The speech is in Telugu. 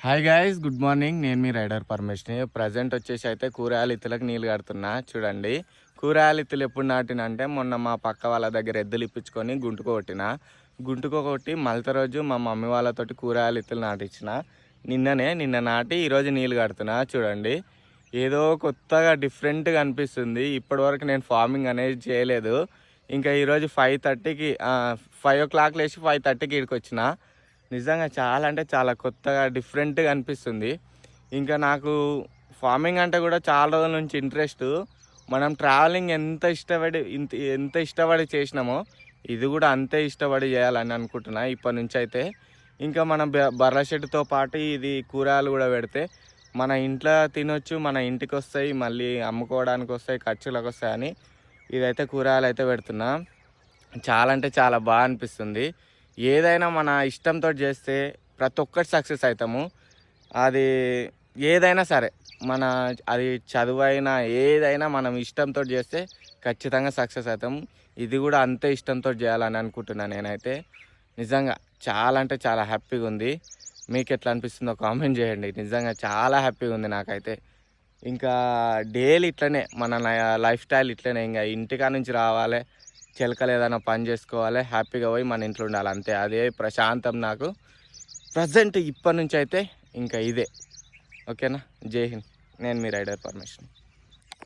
Hi guys, good morning. నేను మీ రైడర్ పరమేష్ని. ప్రజెంట్ వచ్చేసి అయితే కూరగాయల ఇత్తులకు నీళ్ళు కడుతున్నా. చూడండి, కూరగాయల ఇత్తులు ఎప్పుడు నాటిన అంటే మొన్న మా పక్క వాళ్ళ దగ్గర ఎద్దులు ఇప్పించుకొని గుంటుకో కొట్టి మలత రోజు మా మమ్మీ వాళ్ళతోటి కూరగాయల ఇత్తులు నాటించిన. నిన్న నాటి ఈరోజు నీళ్ళు కడుతున్నా. చూడండి, ఏదో కొత్తగా డిఫరెంట్గా అనిపిస్తుంది. ఇప్పటివరకు నేను ఫార్మింగ్ అనేది చేయలేదు. ఇంకా ఈరోజు 5:30కి 5 o'clock లేచి 5:30కి ఇక్కడికి వచ్చిన. నిజంగా చాలా అంటే చాలా కొత్తగా డిఫరెంట్గా అనిపిస్తుంది. ఇంకా నాకు ఫార్మింగ్ అంటే కూడా చాలా రోజుల నుంచి ఇంట్రెస్ట్. మనం ట్రావెలింగ్ ఎంత ఇష్టపడి చేసినామో ఇది కూడా అంతే ఇష్టపడి చేయాలని అనుకుంటున్నా ఇప్పటి నుంచి అయితే. ఇంకా మనం బర్రె షెడ్తో పాటు ఇది కూరగాయలు కూడా పెడితే మన ఇంట్లో తినొచ్చు, మన ఇంటికి వస్తాయి, మళ్ళీ అమ్ముకోవడానికి వస్తాయి, ఖర్చులకు వస్తాయని ఇదైతే కూరగాయలు అయితే పెడుతున్నా. చాలా అంటే చాలా బాగా అనిపిస్తుంది. ఏదైనా మన ఇష్టంతో చేస్తే ప్రతి ఒక్కటి సక్సెస్ అవుతాము. అది ఏదైనా సరే, అది చదువైనా ఏదైనా మనం ఇష్టంతో చేస్తే ఖచ్చితంగా సక్సెస్ అవుతాము. ఇది కూడా అంతే ఇష్టంతో చేయాలని అనుకుంటున్నాను నేనైతే. నిజంగా చాలా అంటే చాలా హ్యాపీగా ఉంది. మీకు ఎట్లా అనిపిస్తుందో కామెంట్ చేయండి. నిజంగా చాలా హ్యాపీగా ఉంది నాకైతే. ఇంకా డైలీ ఇట్లనే మన లైఫ్ స్టైల్ ఇట్లనే. ఇంకా ఇంటికా నుంచి రావాలి, చిలకలు ఏదైనా పని చేసుకోవాలి, హ్యాపీగా పోయి మన ఇంట్లో ఉండాలి, అంతే. అదే ప్రశాంతం నాకు ప్రజెంట్ ఇప్పటి నుంచి అయితే. ఇంకా ఇదే. ఓకేనా? జై హింద్. నేను మీ రైడర్ పర్మిషన్.